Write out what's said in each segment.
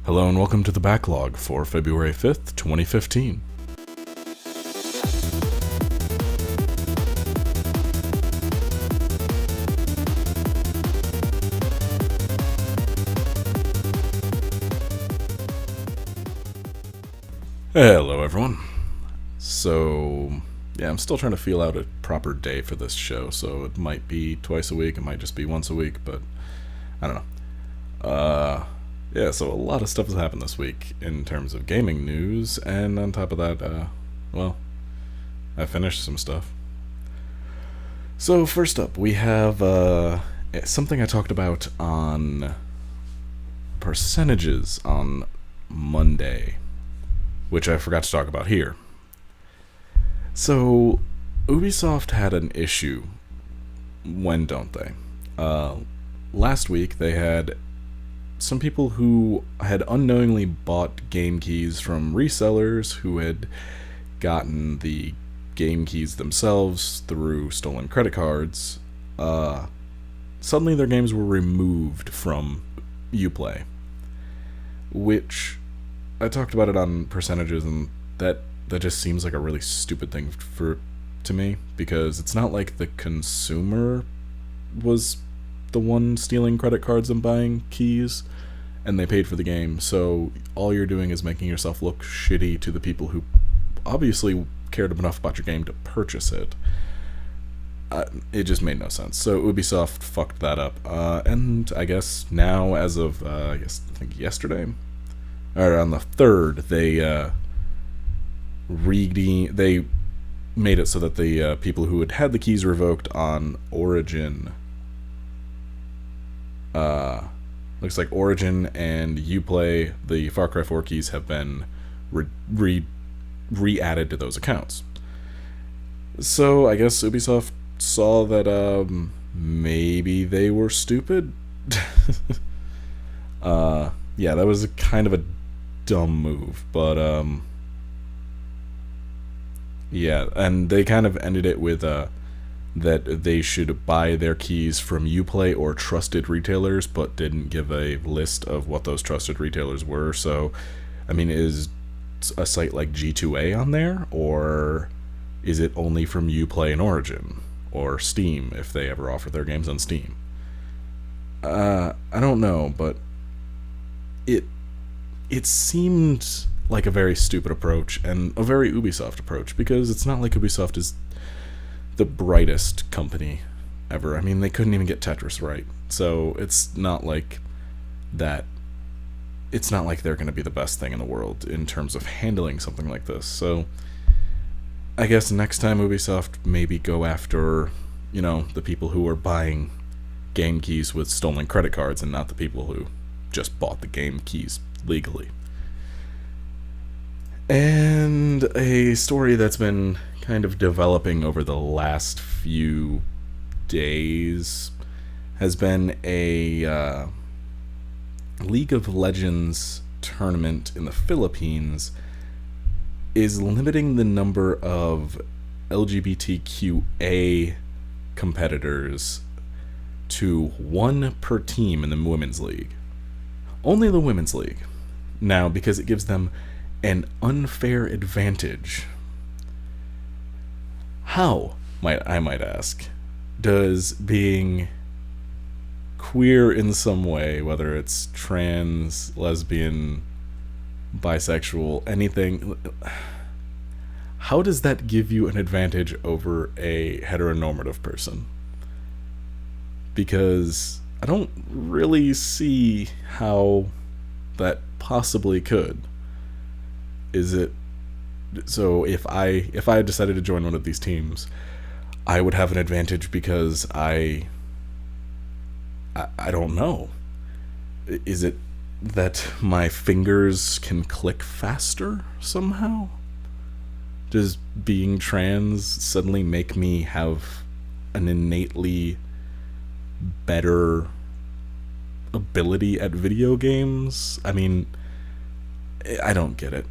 Hello and welcome to the Backlog for February 5th, 2015. Hello everyone. I'm still trying to feel out a proper day for this show, so it might be twice a week, it might just be once a week, but I don't know. So a lot of stuff has happened this week in terms of gaming news, and on top of that, I finished some stuff. So first up, we have something I talked about on percentages on Monday, which I forgot to talk about here. So Ubisoft had an issue. When don't they? Last week they had some people who had unknowingly bought game keys from resellers who had gotten the game keys themselves through stolen credit cards. Suddenly their games were removed from Uplay, which I talked about it on percentages, and that just seems like a really stupid thing to me, because it's not like the consumer was the one stealing credit cards and buying keys, and they paid for the game, so all you're doing is making yourself look shitty to the people who obviously cared enough about your game to purchase it. It just made no sense. So Ubisoft fucked that up, and I guess now, as of I think yesterday, or on the 3rd, they made it so that the people who had the keys revoked on Origin, looks like Origin and Uplay, the Far Cry 4 keys have been re-added to those accounts. So I guess Ubisoft saw that maybe they were stupid. That was kind of a dumb move, but and they kind of ended it with that they should buy their keys from Uplay or trusted retailers, but didn't give a list of what those trusted retailers were. So, I mean, is a site like G2A on there, or is it only from Uplay and Origin, or Steam if they ever offer their games on Steam? I don't know, but it seemed like a very stupid approach, and a very Ubisoft approach, because it's not like Ubisoft is the brightest company ever. I mean, they couldn't even get Tetris right, so it's not like that. It's not like they're going to be the best thing in the world in terms of handling something like this. So I guess next time Ubisoft maybe go after, the people who are buying game keys with stolen credit cards, and not the people who just bought the game keys legally. And a story that's been kind of developing over the last few days has been a League of Legends tournament in the Philippines is limiting the number of LGBTQA competitors to 1 per team in the women's league. Only the women's league. Now, because it gives them an unfair advantage. How, I might ask, does being queer in some way, whether it's trans, lesbian, bisexual, anything, how does that give you an advantage over a heteronormative person? Because I don't really see how that possibly could. Is it so if I decided to join one of these teams, I would have an advantage because I don't know. Is it that my fingers can click faster somehow? Does being trans suddenly make me have an innately better ability at video games? I mean, I don't get it.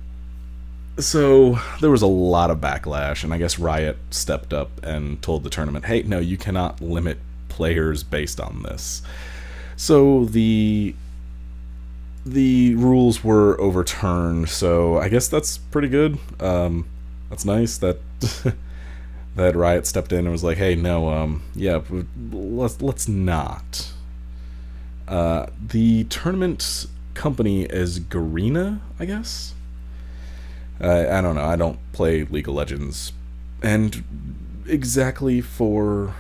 So there was a lot of backlash, and I guess Riot stepped up and told the tournament, hey, no, you cannot limit players based on this. So the the rules were overturned, so I guess that's pretty good. That's nice that that Riot stepped in and was like, "Hey, no, yeah, let's not." The tournament company is Garena, I guess. I don't know. I don't play League of Legends, and exactly for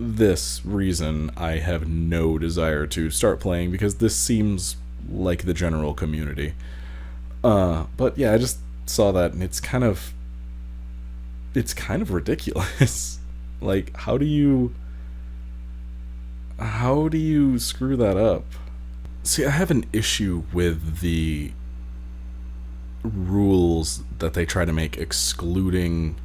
this reason, I have no desire to start playing because this seems like the general community. But yeah, I just saw that and it's kind of ridiculous. Like, how do you screw that up? See, I have an issue with the rules that they try to make excluding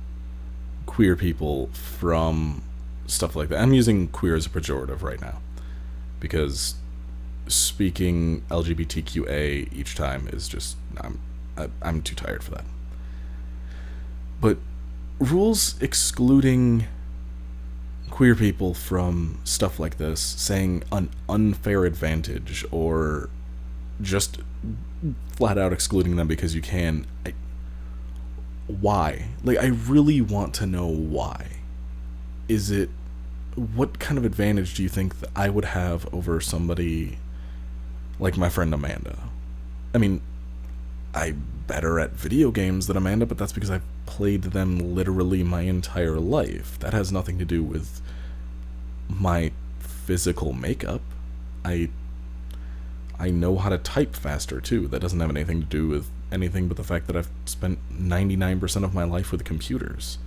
queer people from stuff like that. I'm using queer as a pejorative right now because speaking LGBTQA each time is just I'm too tired for that. But rules excluding queer people from stuff like this, saying an unfair advantage or just flat out excluding them because you can. Why? Like, I really want to know why. Is it, what kind of advantage do you think that I would have over somebody like my friend Amanda? I mean, I'm better at video games than Amanda, but that's because I've played them literally my entire life. That has nothing to do with my physical makeup. I know how to type faster too. That doesn't have anything to do with anything but the fact that I've spent 99% of my life with computers.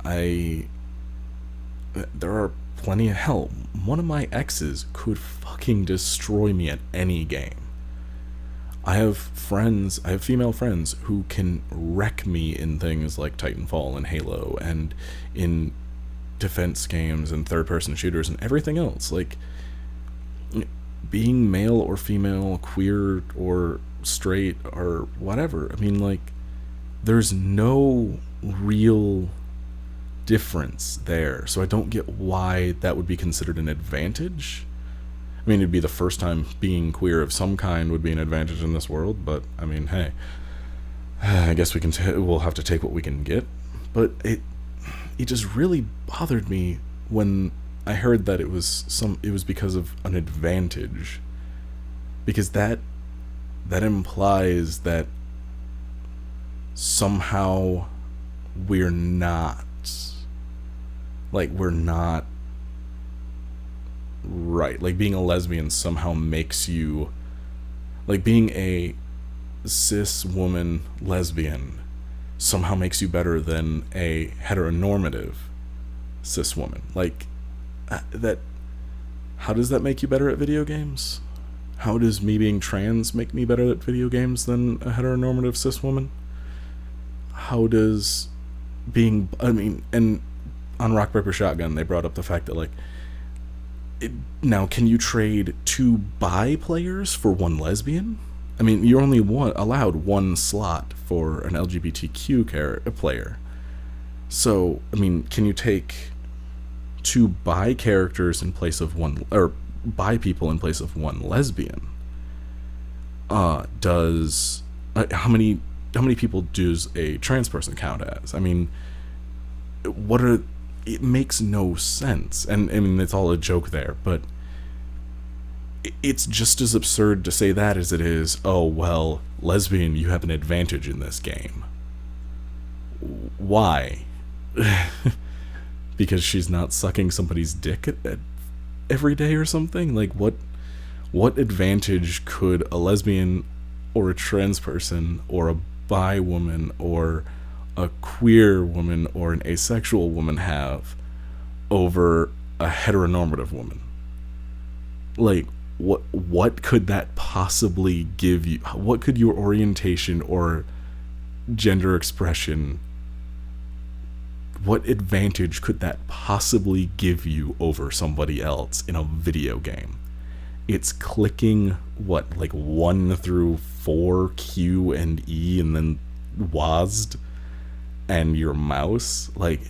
There are plenty of hell. One of my exes could fucking destroy me at any game. I have female friends who can wreck me in things like Titanfall and Halo and in defense games and third-person shooters and everything else. Like, being male or female, queer or straight or whatever, I mean, like, there's no real difference there, so I don't get why that would be considered an advantage. I mean, it'd be the first time being queer of some kind would be an advantage in this world, but I mean, hey, I guess we'll have to take what we can get. But it just really bothered me when I heard that it was because of an advantage, because that implies that somehow we're not right. Like, being a lesbian somehow makes you, like, being a cis woman lesbian somehow makes you better than a heteronormative cis woman. Like, that, how does that make you better at video games? How does me being trans make me better at video games than a heteronormative cis woman? How does being, I mean, and on Rock Paper Shotgun they brought up the fact that, like, now can you trade 2 bi players for 1 lesbian? I mean, you're only allowed 1 slot for an LGBTQ player. So, I mean, can you take 2 bi characters in place of 1, or bi people in place of 1 lesbian? How many people does a trans person count as? I mean, it makes no sense. And I mean, it's all a joke there, but it's just as absurd to say that as it is, oh, well, lesbian, you have an advantage in this game. Why? Because she's not sucking somebody's dick every day or something? Like, what advantage could a lesbian or a trans person or a bi woman or a queer woman or an asexual woman have over a heteronormative woman? Like, what could that possibly give you? What could your orientation or gender expression, what advantage could that possibly give you over somebody else in a video game? It's clicking, like 1 through 4, Q and E, and then WASD, and your mouse. Like,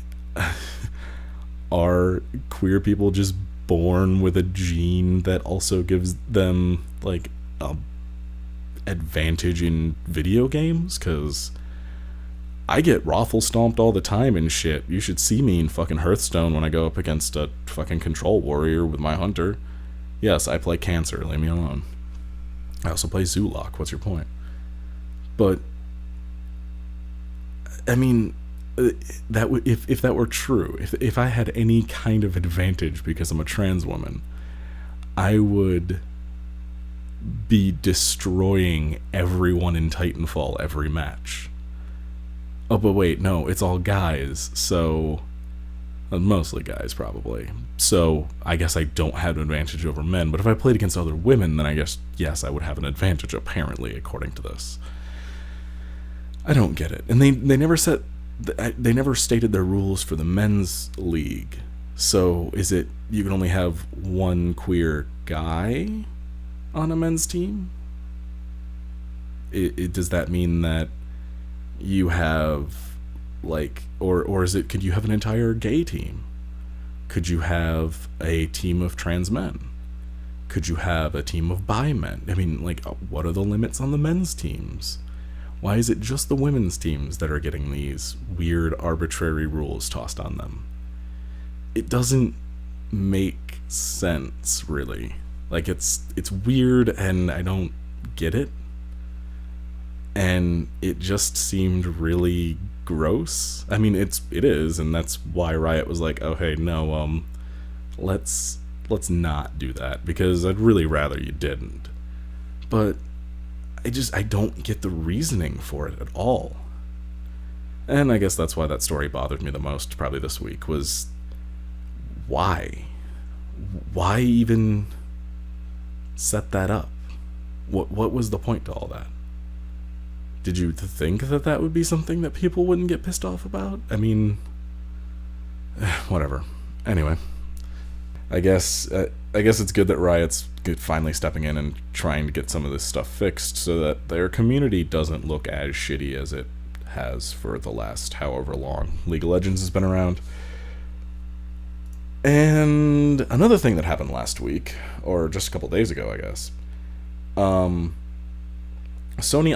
are queer people just born with a gene that also gives them, like, a advantage in video games, because I get raffle stomped all the time and shit. You should see me in fucking Hearthstone when I go up against a fucking control warrior with my hunter. Yes, I play Cancer, leave me alone. I also play Zulok, what's your point? But I mean, that if that were true, if I had any kind of advantage because I'm a trans woman, I would be destroying everyone in Titanfall every match. Oh, but wait, no, it's all guys, so mostly guys probably. So I guess I don't have an advantage over men. But if I played against other women, then I guess yes, I would have an advantage. Apparently, according to this. I don't get it, and they never stated their rules for the men's league. So is it you can only have one queer guy on a men's team? Does that mean that you have like, or is it, could you have an entire gay team? Could you have a team of trans men? Could you have a team of bi men? I mean, like, what are the limits on the men's teams? Why is it just the women's teams that are getting these weird arbitrary rules tossed on them? It doesn't make sense, really. Like, it's weird and I don't get it. And it just seemed really gross. I mean, it is, and that's why Riot was like, oh hey, no, let's not do that, because I'd really rather you didn't. But I don't get the reasoning for it at all. And I guess that's why that story bothered me the most probably this week, was why even set that up? What was the point to all that? Did you think that would be something that people wouldn't get pissed off about? I mean, whatever. Anyway, I guess it's good that Riot's finally stepping in and trying to get some of this stuff fixed so that their community doesn't look as shitty as it has for the last however long League of Legends has been around. And another thing that happened last week, or just a couple days ago, I guess, Sony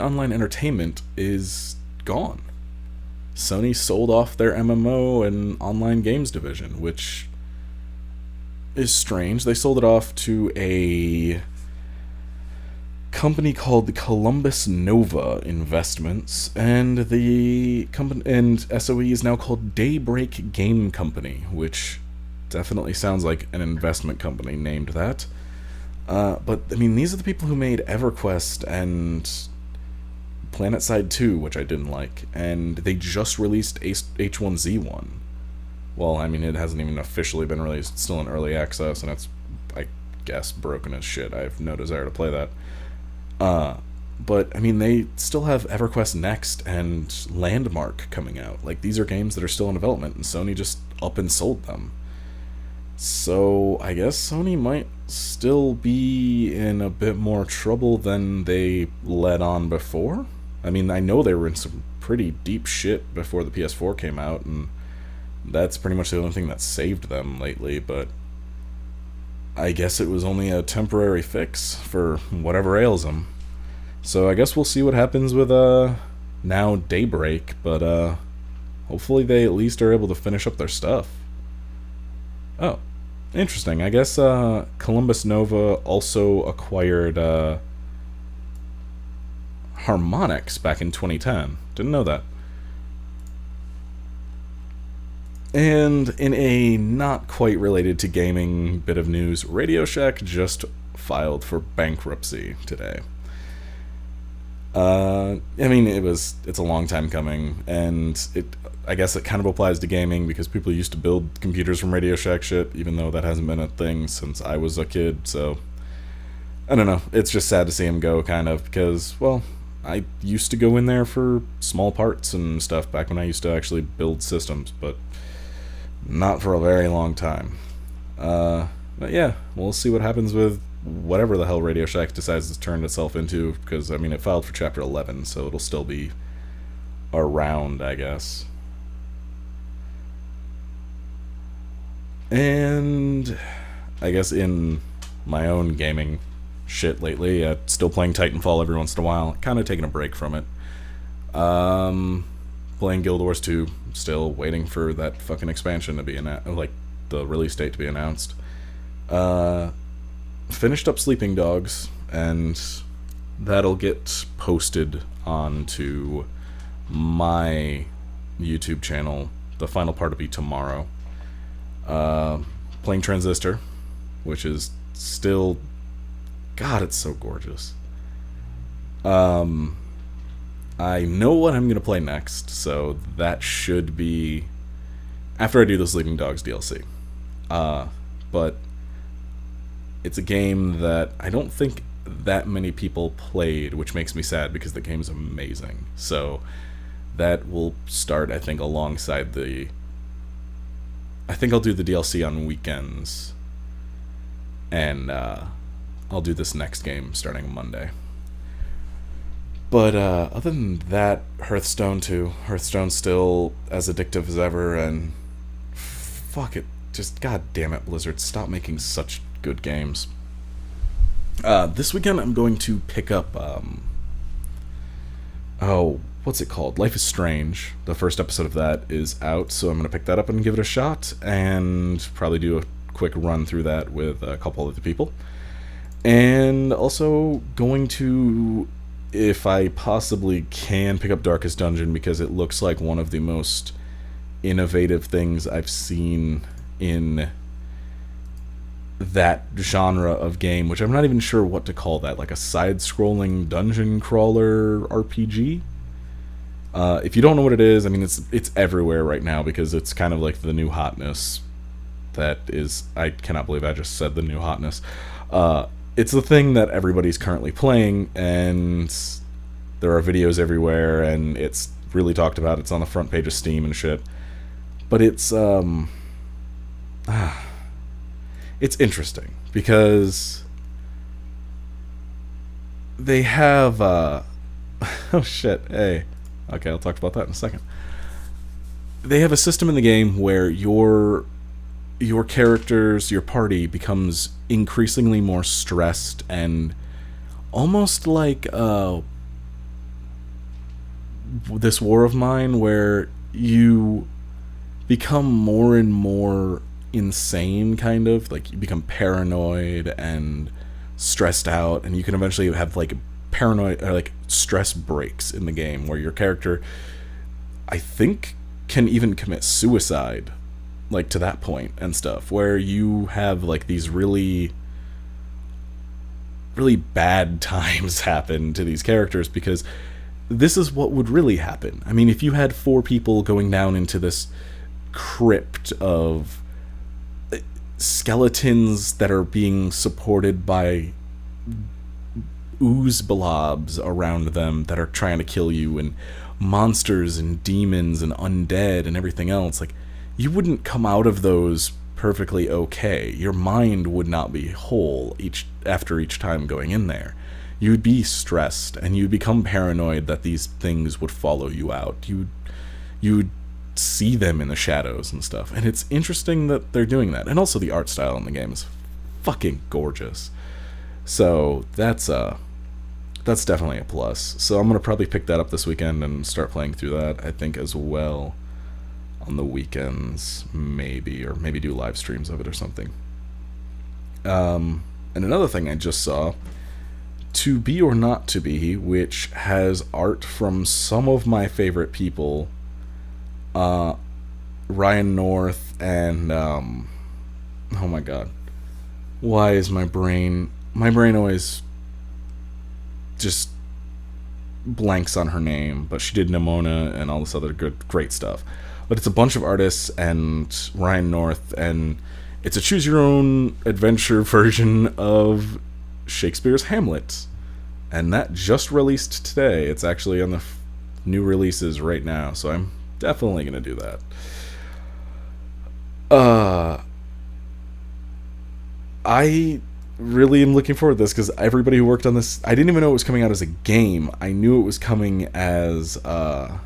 Online Entertainment is gone. Sony sold off their MMO and online games division, which is strange. They sold it off to a company called Columbus Nova Investments, and the company and SOE is now called Daybreak Game Company, which definitely sounds like an investment company named that. But I mean, these are the people who made EverQuest and PlanetSide 2, which I didn't like, and they just released H1Z1. Well, I mean, it hasn't even officially been released. It's still in early access, and it's, I guess, broken as shit. I have no desire to play that. But, I mean, they still have EverQuest Next and Landmark coming out. Like, these are games that are still in development, and Sony just up and sold them. So, I guess Sony might still be in a bit more trouble than they let on before. I mean, I know they were in some pretty deep shit before the PS4 came out, and that's pretty much the only thing that saved them lately, but I guess it was only a temporary fix for whatever ails them. So I guess we'll see what happens with, now Daybreak, but, hopefully they at least are able to finish up their stuff. Oh, interesting. I guess, Columbus Nova also acquired, Harmonix back in 2010. Didn't know that. And in a not quite related to gaming bit of news, Radioshack just filed for bankruptcy today. I mean, it's a long time coming, and I guess it kind of applies to gaming because people used to build computers from Radioshack shit, even though that hasn't been a thing since I was a kid, so I don't know. It's just sad to see him go, kind of, because, well, I used to go in there for small parts and stuff back when I used to actually build systems, but not for a very long time. But yeah, we'll see what happens with whatever the hell Radioshack decides to turn itself into, because, I mean, it filed for Chapter 11, so it'll still be around, I guess. And I guess in my own gaming shit lately. Still playing Titanfall every once in a while. Kind of taking a break from it. Playing Guild Wars 2. Still waiting for that fucking expansion to be the release date to be announced. Finished up Sleeping Dogs, and that'll get posted onto my YouTube channel. The final part will be tomorrow. Playing Transistor, which is still... God, it's so gorgeous. I know what I'm going to play next, so that should be after I do the Sleeping Dogs DLC. But it's a game that I don't think that many people played, which makes me sad because the game's amazing. So that will start, I think, alongside the... I think I'll do the DLC on weekends, and I'll do this next game starting Monday. But other than that, Hearthstone too. Hearthstone's still as addictive as ever, and fuck it. Just god damn it, Blizzard. Stop making such good games. This weekend I'm going to pick up, what's it called? Life is Strange. The first episode of that is out, so I'm going to pick that up and give it a shot, and probably do a quick run through that with a couple of the people. And also going to, if I possibly can, pick up Darkest Dungeon, because it looks like one of the most innovative things I've seen in that genre of game, which I'm not even sure what to call that, like a side-scrolling dungeon crawler RPG. If you don't know what it is, I mean, it's everywhere right now because it's kind of like the new hotness. That is, I cannot believe I just said the new hotness. It's the thing that everybody's currently playing, and there are videos everywhere, and it's really talked about. It's on the front page of Steam and shit. But it's interesting because they have oh shit, hey. Okay, I'll talk about that in a second. They have a system in the game where your characters, your party, becomes increasingly more stressed and almost like this War of Mine, where you become more and more insane, kind of. Like, you become paranoid and stressed out, and you can eventually have, like, paranoid, or, like, stress breaks in the game, where your character, I think, can even commit suicide, like, to that point and stuff, where you have, like, these really bad times happen to these characters, because this is what would really happen. I mean, if you had 4 people going down into this crypt of skeletons that are being supported by ooze blobs around them that are trying to kill you, and monsters and demons and undead and everything else, like, you wouldn't come out of those perfectly okay. Your mind would not be whole after each time going in there. You'd be stressed, and you'd become paranoid that these things would follow you out. You'd see them in the shadows and stuff. And it's interesting that they're doing that. And also the art style in the game is fucking gorgeous. So that's definitely a plus. So I'm going to probably pick that up this weekend and start playing through that, I think, as well on the weekends, maybe, or maybe do live streams of it or something. And another thing I just saw, To Be or Not To Be, which has art from some of my favorite people, Ryan North and oh my god, why is my brain always just blanks on her name, but she did Nimona and all this other great stuff. But it's a bunch of artists and Ryan North, and it's a choose your own adventure version of Shakespeare's Hamlet, and that just released today. It's actually on the new releases right now, so I'm definitely gonna do that. I really am looking forward to this, because everybody who worked on this, I didn't even know it was coming out as a game. I knew it was coming as I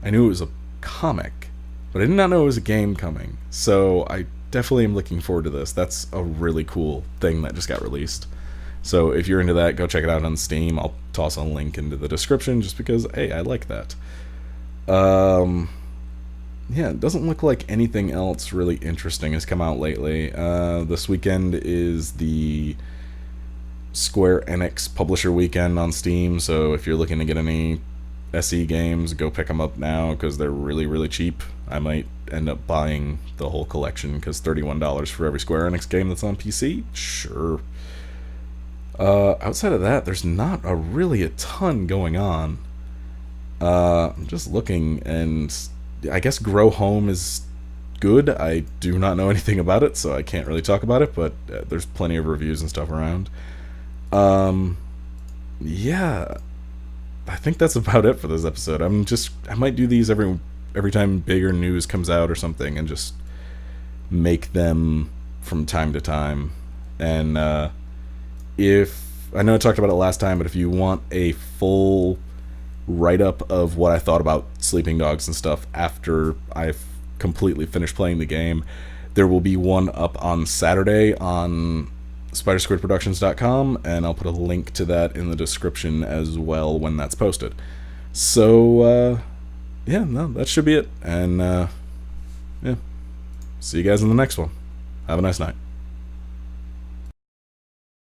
knew it was a comic, but I did not know it was a game coming. So I definitely am looking forward to this. That's a really cool thing that just got released. So if you're into that, go check it out on Steam. I'll toss a link into the description just because, hey, I like that. Yeah, it doesn't look like anything else really interesting has come out lately. This weekend is the Square Enix Publisher Weekend on Steam, so if you're looking to get any SE games, go pick them up now because they're really, really cheap. I might end up buying the whole collection because $31 for every Square Enix game that's on PC? Sure. Outside of that, there's not really a ton going on. I'm just looking, and I guess Grow Home is good. I do not know anything about it, so I can't really talk about it, but there's plenty of reviews and stuff around. Yeah, I think that's about it for this episode. I might do these every time bigger news comes out or something, and just make them from time to time. And if I know I talked about it last time, but if you want a full write-up of what I thought about Sleeping Dogs and stuff after I've completely finished playing the game, there will be one up on Saturday on spidersquidproductions.com, and I'll put a link to that in the description as well when that's posted. So yeah, no, that should be it. And yeah, see you guys in the next one. Have a nice night.